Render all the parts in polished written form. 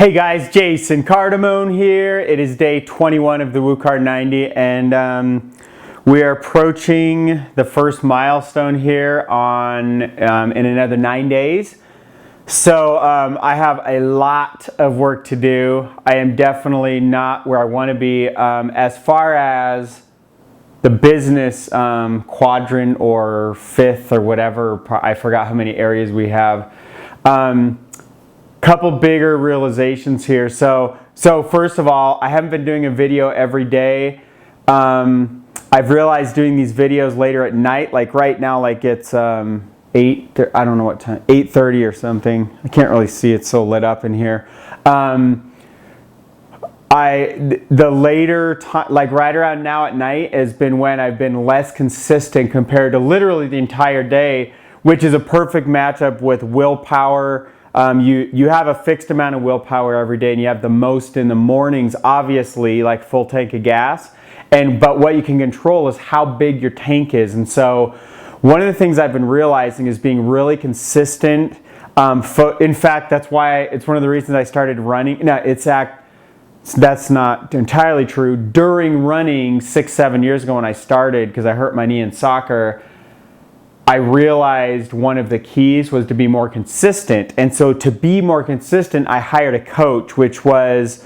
Hey guys, Jason Cardamone here. It is day 21 of the WUKAR 90 and we are approaching the first milestone here in another 9 days. So I have a lot of work to do. I am definitely not where I want to be as far as the business quadrant or fifth or whatever. I forgot how many areas we have. Couple bigger realizations here. So first of all, I haven't been doing a video every day. I've realized doing these videos later at night, like right now, like it's I don't know what time, 8:30 or something. I can't really see, it's so lit up in here. The later time, like right around now at night, has been when I've been less consistent compared to literally the entire day, which is a perfect matchup with willpower. You have a fixed amount of willpower every day, and you have the most in the mornings, obviously, like full tank of gas. But what you can control is how big your tank is. And so one of the things I've been realizing is being really consistent. In fact, that's why it's one of the reasons I started running. No, that's not entirely true. During running 6-7 years ago when I started, because I hurt my knee in soccer, I realized one of the keys was to be more consistent. And so to be more consistent, I hired a coach, which was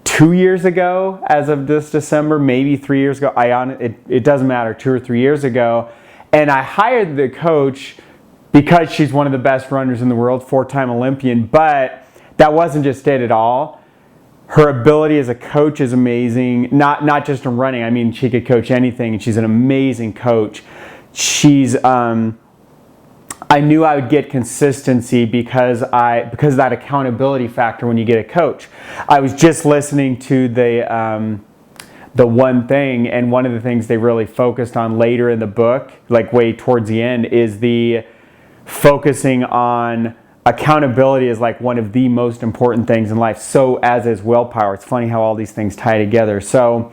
2 years ago as of this December, maybe 3 years ago. It doesn't matter, 2 or 3 years ago. And I hired the coach because she's one of the best runners in the world, 4-time Olympian. But that wasn't just it at all. Her ability as a coach is amazing. Not just in running. I mean, she could coach anything, and she's an amazing coach. I knew I would get consistency because of that accountability factor when you get a coach. I was just listening to the One Thing, and one of the things they really focused on later in the book, like way towards the end, is the focusing on accountability is like one of the most important things in life, so as is willpower. It's funny how all these things tie together. So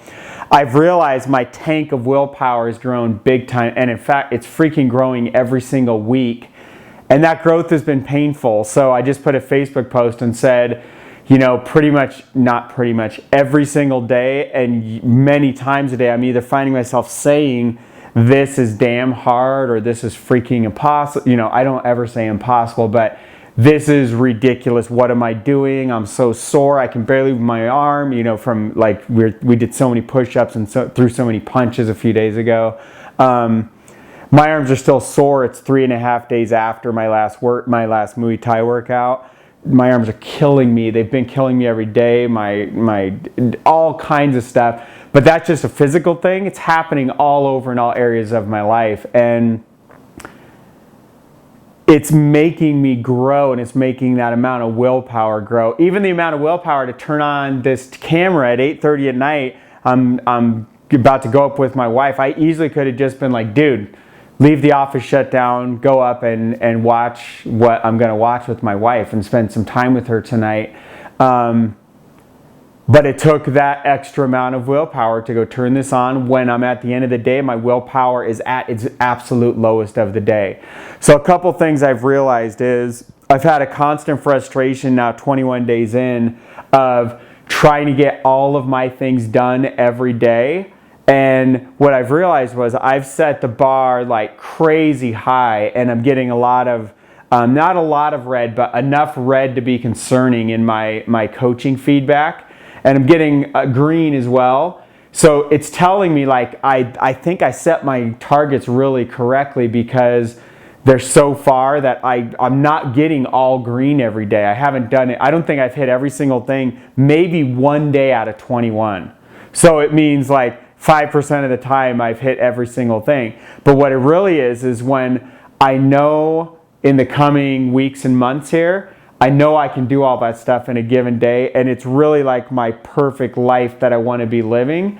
I've realized my tank of willpower has grown big time, and in fact it's freaking growing every single week, and that growth has been painful. So I just put a Facebook post and said, you know, not pretty much every single day and many times a day, I'm either finding myself saying this is damn hard or this is freaking impossible. You know, I don't ever say impossible, but this is ridiculous. What am I doing? I'm so sore. I can barely move my arm, you know, from like we did so many push-ups and threw so many punches a few days ago. My arms are still sore. It's 3.5 days after my last Muay Thai workout. My arms are killing me. They've been killing me every day. My all kinds of stuff. But that's just a physical thing. It's happening all over in all areas of my life. And it's making me grow, and it's making that amount of willpower grow. Even the amount of willpower to turn on this camera at 8:30 at night, I'm about to go up with my wife. I easily could have just been like, dude, leave the office shut down, go up and watch what I'm going to watch with my wife and spend some time with her tonight. But it took that extra amount of willpower to go turn this on when I'm at the end of the day. My willpower is at its absolute lowest of the day. So a couple things I've realized is I've had a constant frustration now 21 days in of trying to get all of my things done every day. And what I've realized was I've set the bar like crazy high, and I'm getting a lot of not a lot of red, but enough red to be concerning in my coaching feedback. And I'm getting green as well. So it's telling me like I think I set my targets really correctly because they're so far that I'm not getting all green every day. I haven't done it. I don't think I've hit every single thing, maybe one day out of 21. So it means like 5% of the time I've hit every single thing. But what it really is when I know in the coming weeks and months here, I know I can do all that stuff in a given day, and it's really like my perfect life that I want to be living,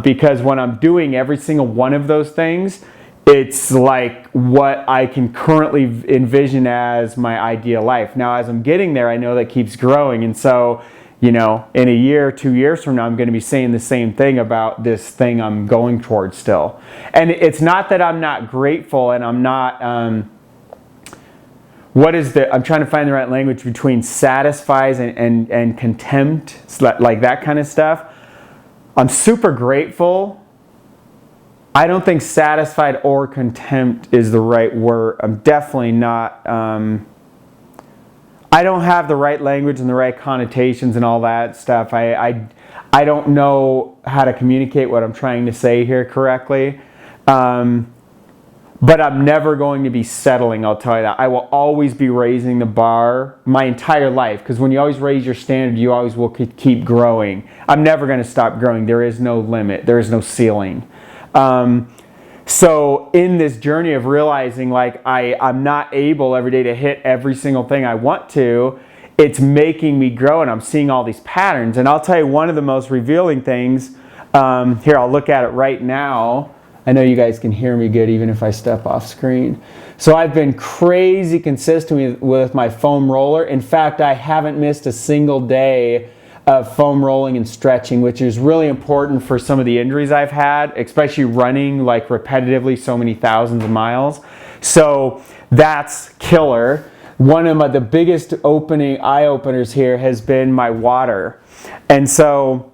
because when I'm doing every single one of those things, it's like what I can currently envision as my ideal life. Now, as I'm getting there, I know that keeps growing, and so, you know, in a year, 2 years from now, I'm going to be saying the same thing about this thing I'm going towards still. And it's not that I'm not grateful and I'm not I'm trying to find the right language between satisfies and contempt, like that kind of stuff. I'm super grateful. I don't think satisfied or contempt is the right word. I'm definitely not, I don't have the right language and the right connotations and all that stuff. I don't know how to communicate what I'm trying to say here correctly. But I'm never going to be settling, I'll tell you that. I will always be raising the bar my entire life, because when you always raise your standard, you always will keep growing. I'm never going to stop growing. There is no limit. There is no ceiling. So in this journey of realizing like I'm not able every day to hit every single thing I want to, it's making me grow, and I'm seeing all these patterns. And I'll tell you one of the most revealing things, here I'll look at it right now. I know you guys can hear me good even if I step off screen. So I've been crazy consistent with my foam roller. In fact, I haven't missed a single day of foam rolling and stretching, which is really important for some of the injuries I've had, especially running like repetitively so many thousands of miles. So that's killer. One of the biggest eye openers here has been my water. And so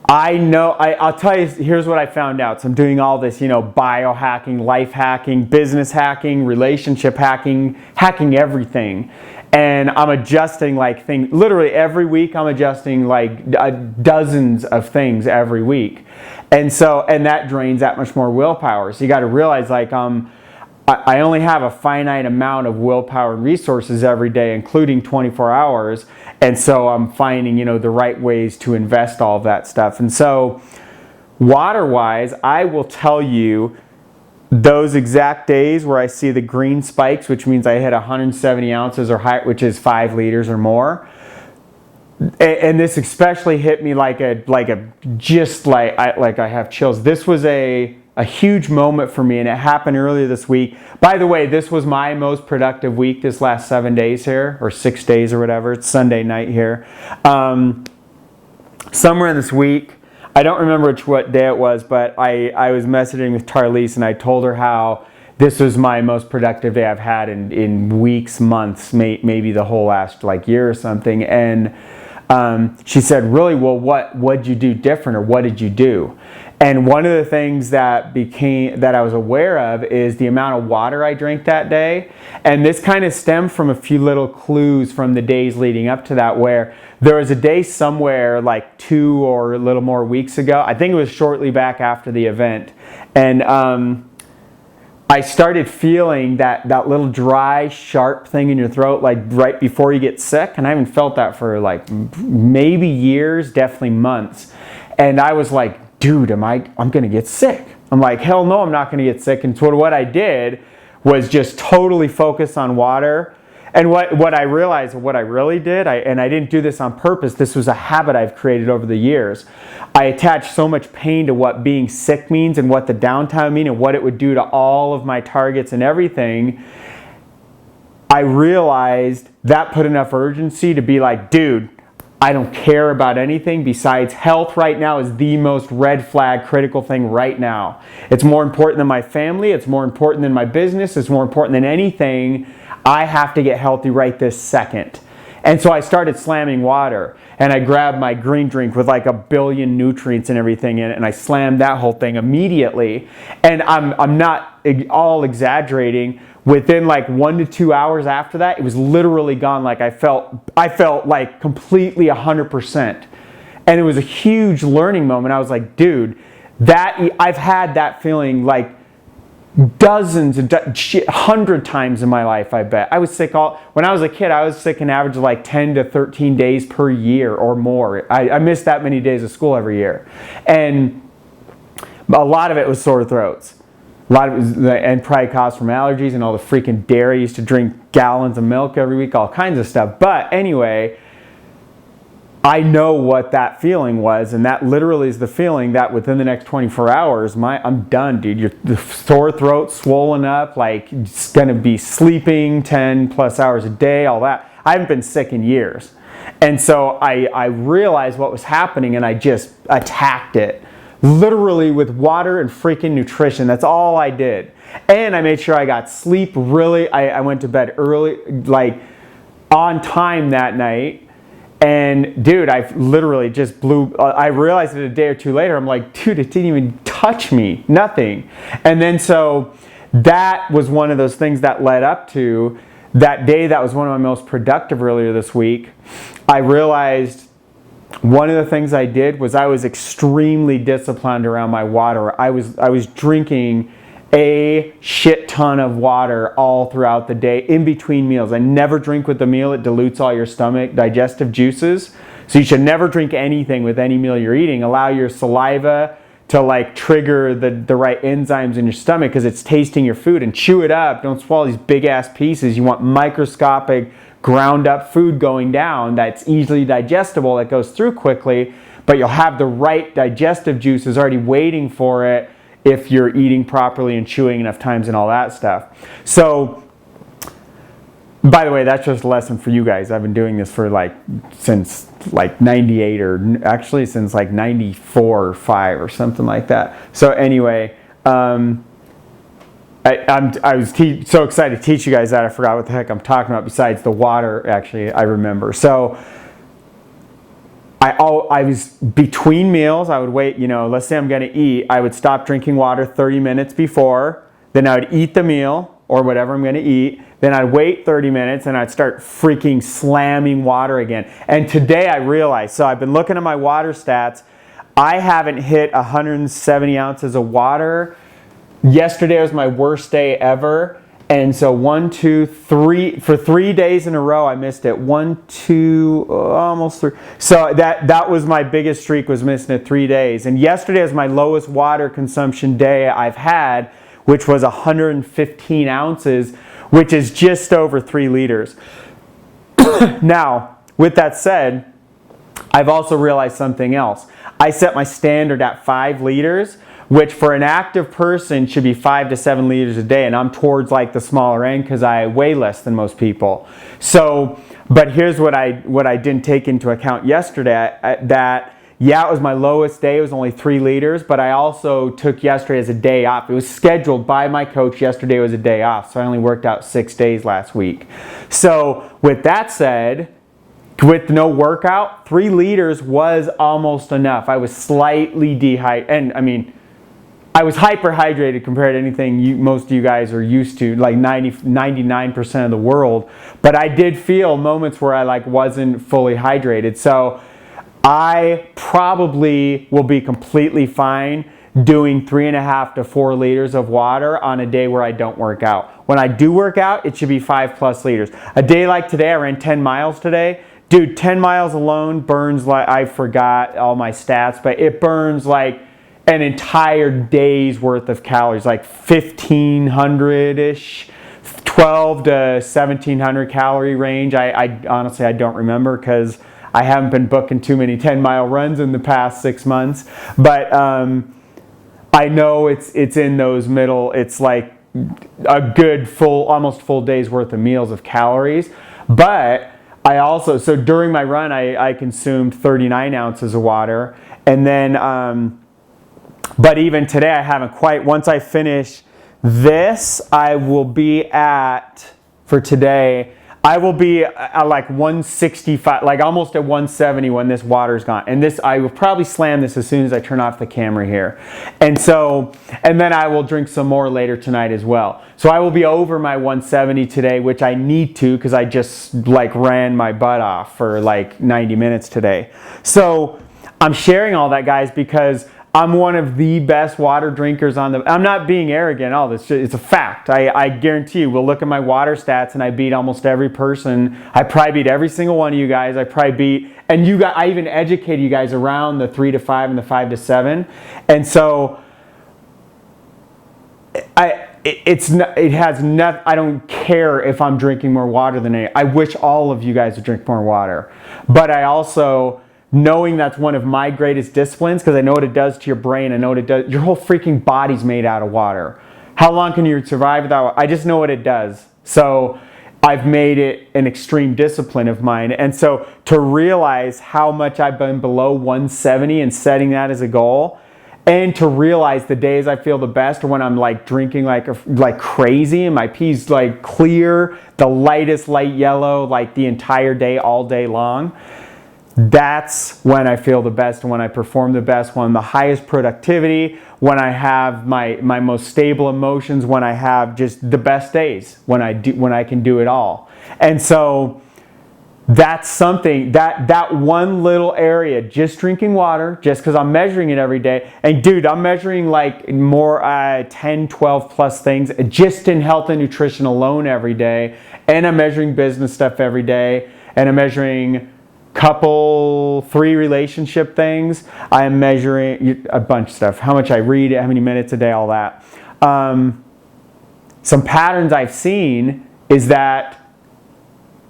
I know, I'll tell you, here's what I found out. So I'm doing all this, biohacking, life hacking, business hacking, relationship hacking, hacking everything. And I'm adjusting like things, literally every week I'm adjusting like dozens of things every week. And that drains that much more willpower. So you got to realize like, I only have a finite amount of willpower and resources every day, including 24 hours. And so I'm finding, the right ways to invest all of that stuff. And so water-wise, I will tell you those exact days where I see the green spikes, which means I hit 170 ounces or higher, which is 5 liters or more. And this especially hit me like I have chills. This was a huge moment for me, and it happened earlier this week. By the way, this was my most productive week this last 7 days here, or 6 days or whatever. It's Sunday night here. Somewhere in this week, I don't remember what day it was, but I was messaging with Tarlise, and I told her how this was my most productive day I've had in weeks, months, maybe the whole last year or something. And she said, really, well, what'd you do different, or what did you do? And one of the things that I was aware of is the amount of water I drank that day. And this kind of stemmed from a few little clues from the days leading up to that, where there was a day somewhere like 2 or a little more weeks ago. I think it was shortly back after the event. And I started feeling that little dry, sharp thing in your throat, like right before you get sick. And I haven't felt that for like maybe years, definitely months. And I was like, dude, I'm gonna get sick. I'm like, hell no, I'm not gonna get sick. And so what I did was just totally focus on water. And what I realized, what I really did, and I didn't do this on purpose, this was a habit I've created over the years. I attached so much pain to what being sick means and what the downtime means and what it would do to all of my targets and everything. I realized that put enough urgency to be like, dude, I don't care about anything besides health right now is the most red flag critical thing right now. It's more important than my family. It's more important than my business. It's more important than anything. I have to get healthy right this second. And so I started slamming water, and I grabbed my green drink with like 1 billion nutrients and everything in it, and I slammed that whole thing immediately. And I'm not all exaggerating. Within like 1 to 2 hours after that, it was literally gone. Like I felt like completely 100%. And it was a huge learning moment. I was like, dude, I've had that feeling like dozens and 100 times in my life, I bet. I was sick when I was a kid, I was sick an average of like 10 to 13 days per year or more. I missed that many days of school every year. And a lot of it was sore throats. A lot of it was, and probably caused from allergies and all the freaking dairy. I used to drink gallons of milk every week, all kinds of stuff. But anyway, I know what that feeling was, and that literally is the feeling that within the next 24 hours, I'm done, dude. The sore throat, swollen up, like it's gonna be sleeping 10 plus hours a day, all that. I haven't been sick in years. And so I realized what was happening, and I just attacked it. literally with water and freaking nutrition. That's all I did. And I made sure I got sleep really. I went to bed early, like on time that night. And dude, I literally just blew, I realized it a day or two later. I'm like, dude, it didn't even touch me, nothing. And then so that was one of those things that led up to that day. That was one of my most productive earlier this week. I realized one of the things I did was I was extremely disciplined around my water. I was drinking a shit ton of water all throughout the day in between meals. I never drink with the meal. It dilutes all your stomach digestive juices. So you should never drink anything with any meal you're eating. Allow your saliva to like trigger the right enzymes in your stomach because it's tasting your food, and chew it up. Don't swallow these big ass pieces. You want microscopic ground up food going down that's easily digestible, that goes through quickly, but you'll have the right digestive juices already waiting for it if you're eating properly and chewing enough times and all that stuff. So, by the way, that's just a lesson for you guys. I've been doing this for since 98, or actually since 94 or 5 or something like that. So anyway, I was so excited to teach you guys that I forgot what the heck I'm talking about besides the water. Actually, I remember. So I was between meals. I would wait, let's say I'm going to eat. I would stop drinking water 30 minutes before. Then I would eat the meal or whatever I'm going to eat. Then I'd wait 30 minutes and I'd start freaking slamming water again. And today I realized, so I've been looking at my water stats. I haven't hit 170 ounces of water. Yesterday was my worst day ever. And so 1, 2, 3, for 3 days in a row, I missed it. 1, 2, almost 3. So that was my biggest streak, was missing it 3 days. And yesterday was my lowest water consumption day I've had, which was 115 ounces, which is just over 3 liters. Now, with that said, I've also realized something else. I set my standard at 5 liters, which for an active person should be 5 to 7 liters a day, and I'm towards the smaller end because I weigh less than most people. So, but here's what I didn't take into account yesterday, that yeah, it was my lowest day. It was only 3 liters, but I also took yesterday as a day off. It was scheduled by my coach. Yesterday was a day off, so I only worked out 6 days last week. So with that said, with no workout, 3 liters was almost enough. I was slightly dehydrated, and I mean, I was hyperhydrated compared to anything most of you guys are used to, 99% of the world. But I did feel moments where I wasn't fully hydrated. So I probably will be completely fine doing 3.5 to 4 liters of water on a day where I don't work out. When I do work out, it should be 5+ liters. A day like today, I ran 10 miles today. Dude, 10 miles alone burns I forgot all my stats, but it burns an entire day's worth of calories, 1,500-ish, 12 to 1,700 calorie range. I honestly, I don't remember because I haven't been booking too many 10-mile runs in the past 6 months. But I know it's in those middle, it's a good almost full day's worth of meals of calories. But I also, so during my run, I consumed 39 ounces of water. And then, but even today, I haven't quite. Once I finish this, I will be at, for today, I will be at 165, almost at 170 when this water's gone. And this, I will probably slam this as soon as I turn off the camera here. And so, and then I will drink some more later tonight as well. So I will be over my 170 today, which I need to because I just ran my butt off for 90 minutes today. So I'm sharing all that, guys, because I'm one of the best water drinkers on the... I'm not being arrogant. All this, it's a fact. I guarantee you, we'll look at my water stats and I beat almost every person. I probably beat every single one of you guys. I probably beat... And you guys, I even educated you guys around the 3 to 5 and the 5 to 7. And so... It has nothing... I don't care if I'm drinking more water than any... I wish all of you guys would drink more water. But I also... knowing that's one of my greatest disciplines, because I know what it does to your brain, I know what it does. Your whole freaking body's made out of water. How long can you survive without water? I just know what it does. So I've made it an extreme discipline of mine. And so to realize how much I've been below 170 and setting that as a goal, and to realize the days I feel the best are when I'm like drinking like crazy and my pee's like clear, the lightest light yellow, like the entire day, all day long. That's when I feel the best and when I perform the best, when I'm the highest productivity, when I have my most stable emotions, when I have just the best days, when I can do it all. And so that's something, that one little area, just drinking water, just because I'm measuring it every day. And dude, I'm measuring like more 10, 12 plus things just in health and nutrition alone every day. And I'm measuring business stuff every day. And I'm measuring three relationship things. I am measuring a bunch of stuff. How much I read, how many minutes a day, all that. Some patterns I've seen is that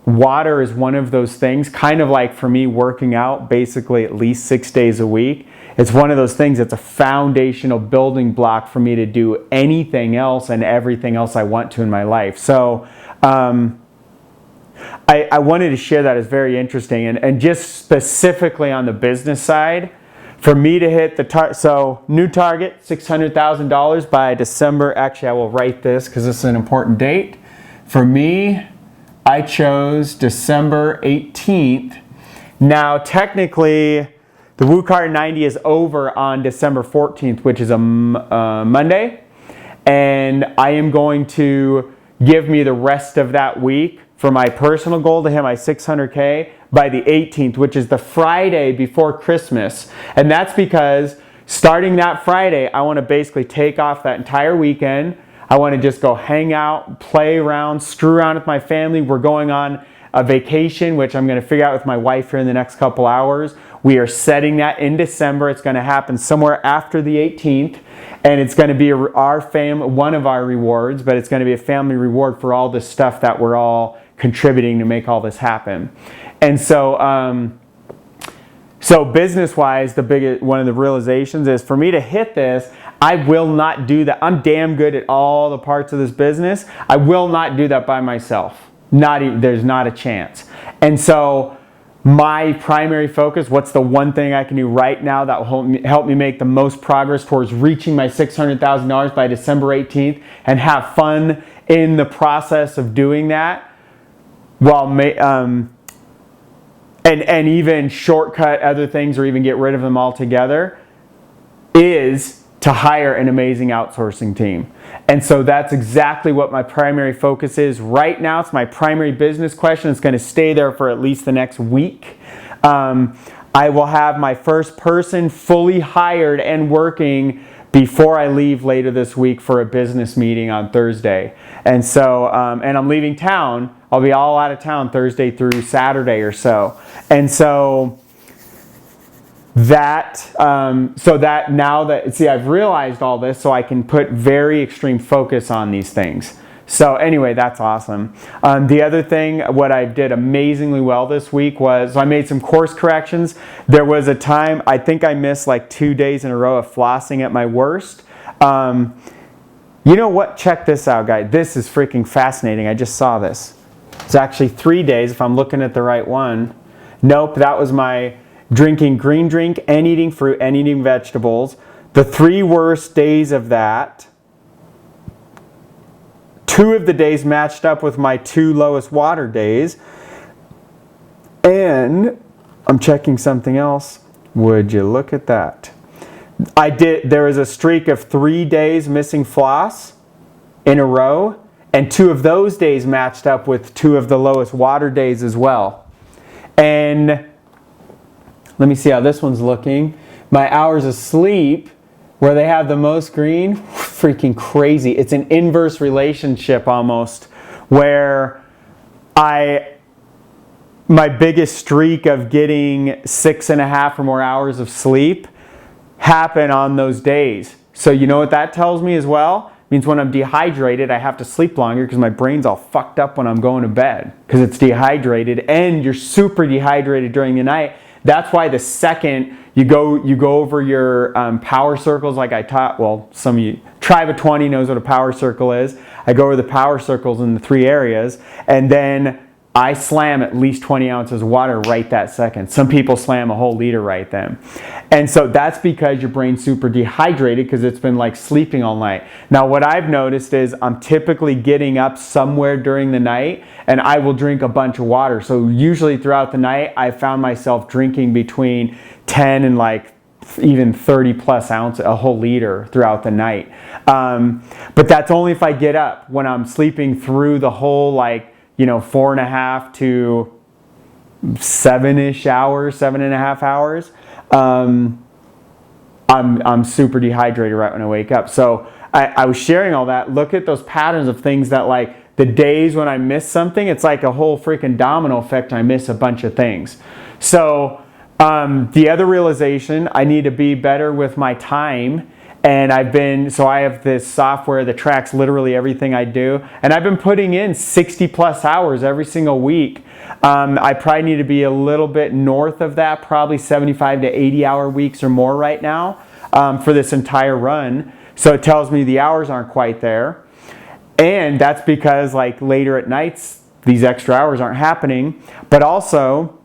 water is one of those things, kind of like for me working out basically at least 6 days a week. It's one of those things that's a foundational building block for me to do anything else and everything else I want to in my life. So I wanted to share that as very interesting. And just specifically on the business side, for me to hit the so new target, $600,000 by December. Actually, I will write this because this is an important date. For me, I chose December 18th. Now, technically, the WUKAR 90 is over on December 14th, which is a Monday. And I am going to give me the rest of that week for my personal goal to hit my 600K by the 18th, which is the Friday before Christmas. And that's because starting that Friday, I want to basically take off that entire weekend. I want to just go hang out, play around, screw around with my family. We're going on a vacation, which I'm going to figure out with my wife here in the next couple hours. We are setting that in December. It's going to happen somewhere after the 18th. And it's going to be one of our rewards, but it's going to be a family reward for all this stuff that we're all contributing to make all this happen. And so, so business-wise, one of the realizations is for me to hit this, I will not do that. I'm damn good at all the parts of this business. I will not do that by myself. There's not a chance. And so my primary focus, what's the one thing I can do right now that will help me make the most progress towards reaching my $600,000 by December 18th and have fun in the process of doing that, while and even shortcut other things or even get rid of them altogether, is to hire an amazing outsourcing team. And so that's exactly what my primary focus is right now. It's my primary business question. It's going to stay there for at least the next week. I will have my first person fully hired and working before I leave later this week for a business meeting on Thursday. And so, and I'm leaving town. I'll be all out of town Thursday through Saturday or so. And so that now that, see, I've realized all this, so I can put very extreme focus on these things. So anyway, that's awesome. The other thing, what I did amazingly well this week was, I made some course corrections. There was a time, I think I missed like 2 days in a row of flossing at my worst. You know what? Check this out, guys. This is freaking fascinating. I just saw this. It's actually 3 days if I'm looking at the right one. Nope, that was my drinking green drink and eating fruit and eating vegetables. The 3 worst days of that, 2 of the days matched up with my 2 lowest water days. And I'm checking something else. Would you look at that? There was a streak of 3 days missing floss in a row, and 2 of those days matched up with 2 of the lowest water days as well. And let me see how this one's looking. My hours of sleep, where they have the most green, freaking crazy. It's an inverse relationship almost, where my biggest streak of getting 6.5 or more hours of sleep happen on those days. So you know what that tells me as well? It means when I'm dehydrated, I have to sleep longer because my brain's all fucked up when I'm going to bed because it's dehydrated, and you're super dehydrated during the night. That's why the second you go over your power circles, like I taught, well, some of you, Tribe of 20 knows what a power circle is. I go over the power circles in the 3 areas, and then I slam at least 20 ounces of water right that second. Some people slam a whole liter right then. And so that's because your brain's super dehydrated because it's been like sleeping all night. Now what I've noticed is I'm typically getting up somewhere during the night and I will drink a bunch of water. So usually throughout the night, I found myself drinking between 10 and like even 30 plus ounces, a whole liter throughout the night. But that's only if I get up. When I'm sleeping through the whole 4.5 to 7-ish hours, 7.5 hours, I'm super dehydrated right when I wake up. So I was sharing all that. Look at those patterns of things that like the days when I miss something, it's like a whole freaking domino effect. I miss a bunch of things. So the other realization, I need to be better with my time. And so I have this software that tracks literally everything I do. And I've been putting in 60 plus hours every single week. I probably need to be a little bit north of that, probably 75 to 80 hour weeks or more right now for this entire run. So it tells me the hours aren't quite there. And that's because like later at nights, these extra hours aren't happening. But also,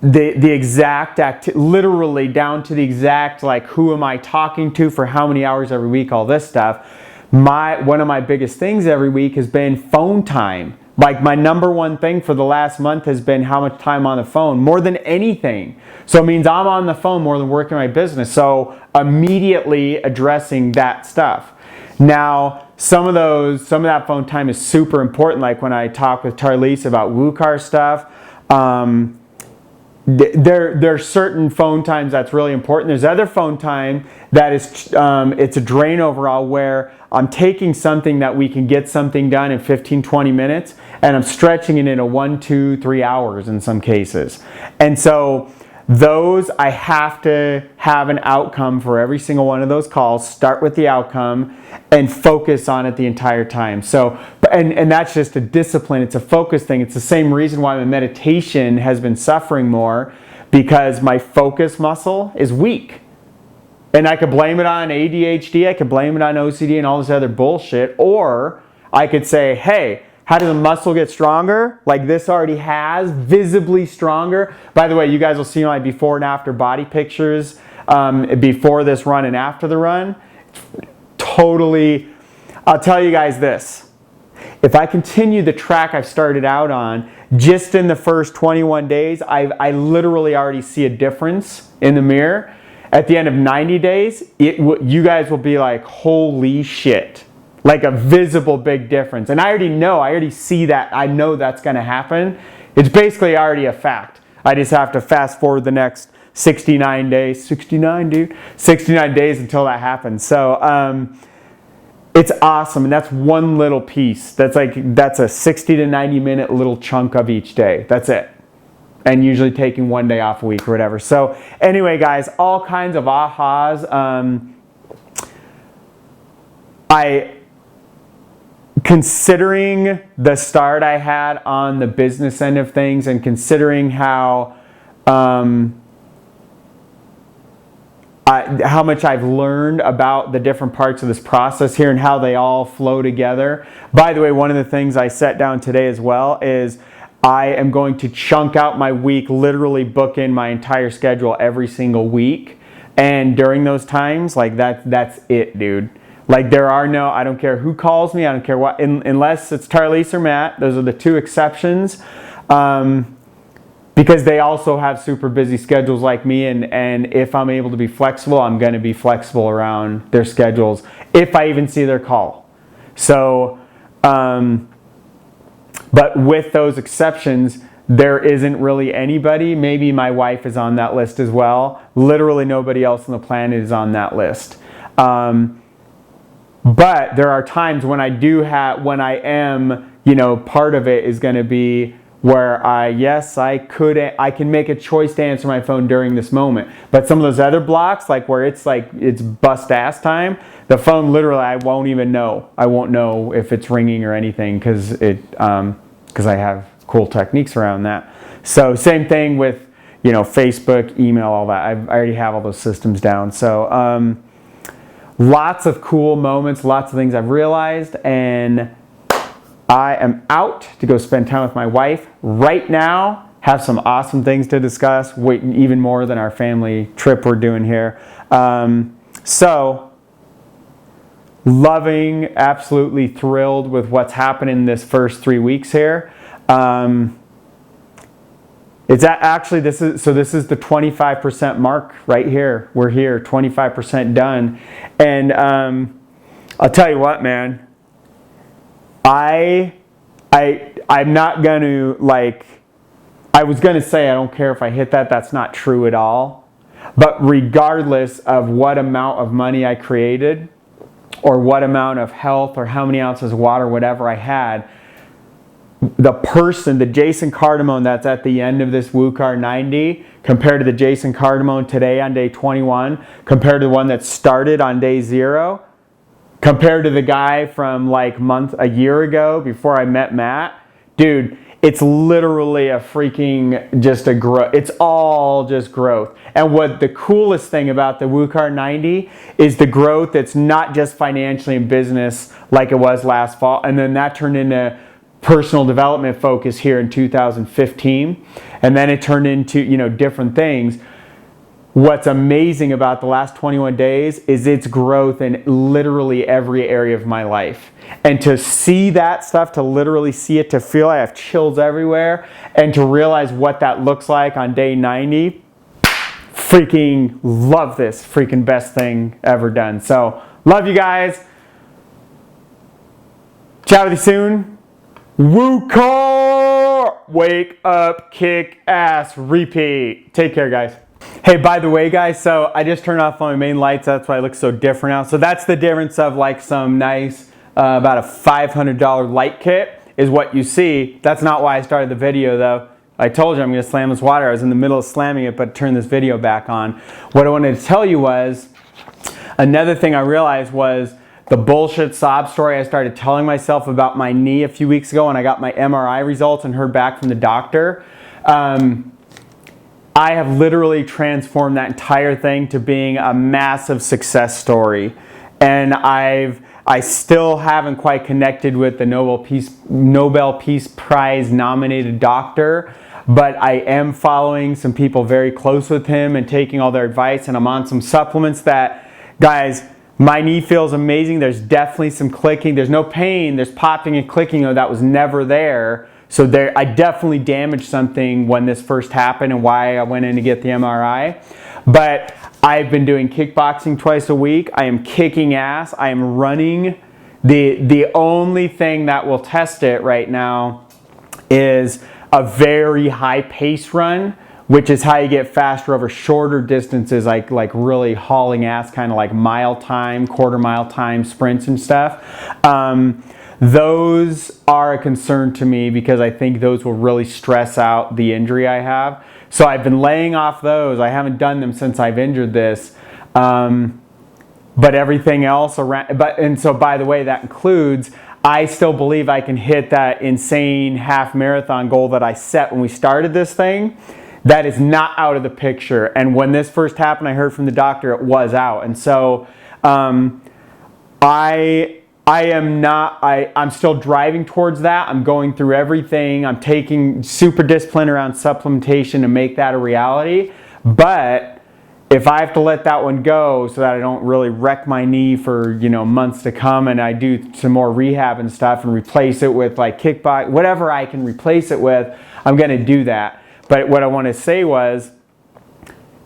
the exact literally down to the exact like who am I talking to for how many hours every week, all this stuff. One of my biggest things every week has been phone time. Like my number one thing for the last month has been how much time on the phone, more than anything. So it means I'm on the phone more than working my business. So immediately addressing that stuff. Now, some of that phone time is super important. Like when I talk with Tarlise about WUKAR stuff, there are certain phone times that's really important. There's other phone time that is it's a drain overall where I'm taking something that we can get something done in 15, 20 minutes and I'm stretching it into 1, 2, 3 hours in some cases. And so those I have to have an outcome for every single one of those calls, start with the outcome and focus on it the entire time. So, and that's just a discipline, it's a focus thing. It's the same reason why my meditation has been suffering more because my focus muscle is weak. And I could blame it on ADHD, I could blame it on OCD and all this other bullshit, or I could say, hey, how does the muscle get stronger? Like this already has, visibly stronger. By the way, you guys will see my before and after body pictures before this run and after the run. Totally, I'll tell you guys this. If I continue the track I've started out on, just in the first 21 days, I literally already see a difference in the mirror. At the end of 90 days, you guys will be like, holy shit. Like a visible big difference. And I already see that. I know that's going to happen. It's basically already a fact. I just have to fast forward the next 69 days. 69, dude. 69 days until that happens. So it's awesome. And that's one little piece. That's a 60 to 90 minute little chunk of each day. That's it. And usually taking one day off a week or whatever. So anyway, guys, all kinds of ahas. Considering the start I had on the business end of things and considering how much I've learned about the different parts of this process here and how they all flow together. By the way, one of the things I set down today as well is I am going to chunk out my week, literally book in my entire schedule every single week. And during those times, like that's it, dude. Like I don't care who calls me, I don't care what, unless it's Tarlise or Matt. Those are the two exceptions. Because they also have super busy schedules like me, and if I'm able to be flexible, I'm going to be flexible around their schedules, if I even see their call. So, but with those exceptions, there isn't really anybody. Maybe my wife is on that list as well. Literally nobody else on the planet is on that list. But there are times when I am, part of it is going to be where I can make a choice to answer my phone during this moment. But some of those other blocks, like where it's bust ass time, the phone literally I won't even know. I won't know if it's ringing or anything because I have cool techniques around that. So same thing with, Facebook, email, all that. I already have all those systems down. So, lots of cool moments, lots of things I've realized, and I am out to go spend time with my wife right now, have some awesome things to discuss, even more than our family trip we're doing here. So, loving, absolutely thrilled with what's happened in this first 3 weeks here. It's actually, this is the 25% mark right here. We're here, 25% done. And I'll tell you what, man, I'm not going to, like, I was going to say I don't care if I hit that. That's not true at all. But regardless of what amount of money I created or what amount of health or how many ounces of water, whatever I had, the Jason Cardamone that's at the end of this WUKAR 90 compared to the Jason Cardamone today on day 21, compared to the one that started on day 0, compared to the guy from like a year ago before I met Matt, dude, it's literally a freaking just a growth. It's all just growth. And what the coolest thing about the WUKAR 90 is the growth. It's not just financially in business like it was last fall. And then that turned into personal development focus here in 2015. And then it turned into, different things. What's amazing about the last 21 days is its growth in literally every area of my life. And to see that stuff, to literally see it, to feel I have chills everywhere, and to realize what that looks like on day 90, freaking love this. Freaking best thing ever done. So, love you guys. Chat with you soon. WUKAR! Wake up, kick ass, repeat. Take care, guys. Hey, by the way, guys, so I just turned off my main lights. That's why I look so different now. So that's the difference of like some nice, about a $500 light kit is what you see. That's not why I started the video, though. I told you I'm going to slam this water. I was in the middle of slamming it, but turned this video back on. What I wanted to tell you was, another thing I realized was the bullshit sob story I started telling myself about my knee a few weeks ago when I got my MRI results and heard back from the doctor. I have literally transformed that entire thing to being a massive success story. And I still haven't quite connected with the Nobel Peace Prize nominated doctor, but I am following some people very close with him and taking all their advice, and I'm on some supplements that, guys, my knee feels amazing. There's definitely some clicking. There's no pain. There's popping and clicking. Oh, that was never there. So I definitely damaged something when this first happened and why I went in to get the MRI. But I've been doing kickboxing twice a week. I am kicking ass. I am running. The only thing that will test it right now is a very high pace run, which is how you get faster over shorter distances, like really hauling ass, kind of like mile time, quarter mile time sprints and stuff. Those are a concern to me because I think those will really stress out the injury I have. So I've been laying off those. I haven't done them since I've injured this. But everything else around, and so by the way, that includes, I still believe I can hit that insane half marathon goal that I set when we started this thing. That is not out of the picture. And when this first happened, I heard from the doctor it was out. And so I'm still driving towards that. I'm going through everything. I'm taking super discipline around supplementation to make that a reality. But if I have to let that one go so that I don't really wreck my knee for, months to come, and I do some more rehab and stuff and replace it with like kickbox, whatever I can replace it with, I'm going to do that. But what I want to say was,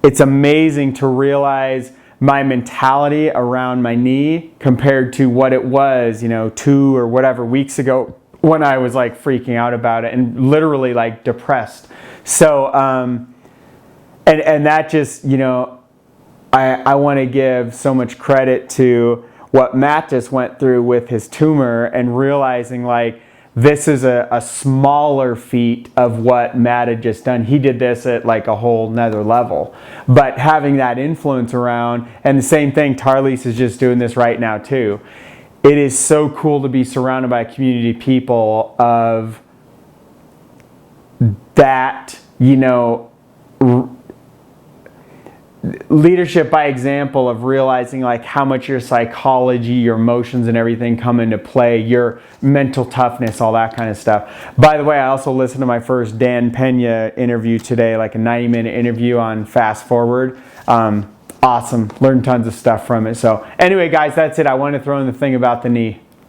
it's amazing to realize my mentality around my knee compared to what it was, 2 or whatever weeks ago when I was like freaking out about it and literally like depressed. So, and that just, I want to give so much credit to what Matt just went through with his tumor and realizing like, this is a smaller feat of what Matt had just done. He did this at like a whole nother level. But having that influence around, and the same thing, Tarlise is just doing this right now too. It is so cool to be surrounded by a community of people of that, leadership by example of realizing like how much your psychology, your emotions and everything come into play, your mental toughness, all that kind of stuff. By the way, I also listened to my first Dan Pena interview today, like a 90-minute interview on Fast Forward. Awesome. Learned tons of stuff from it. So anyway, guys, that's it. I wanted to throw in the thing about the knee.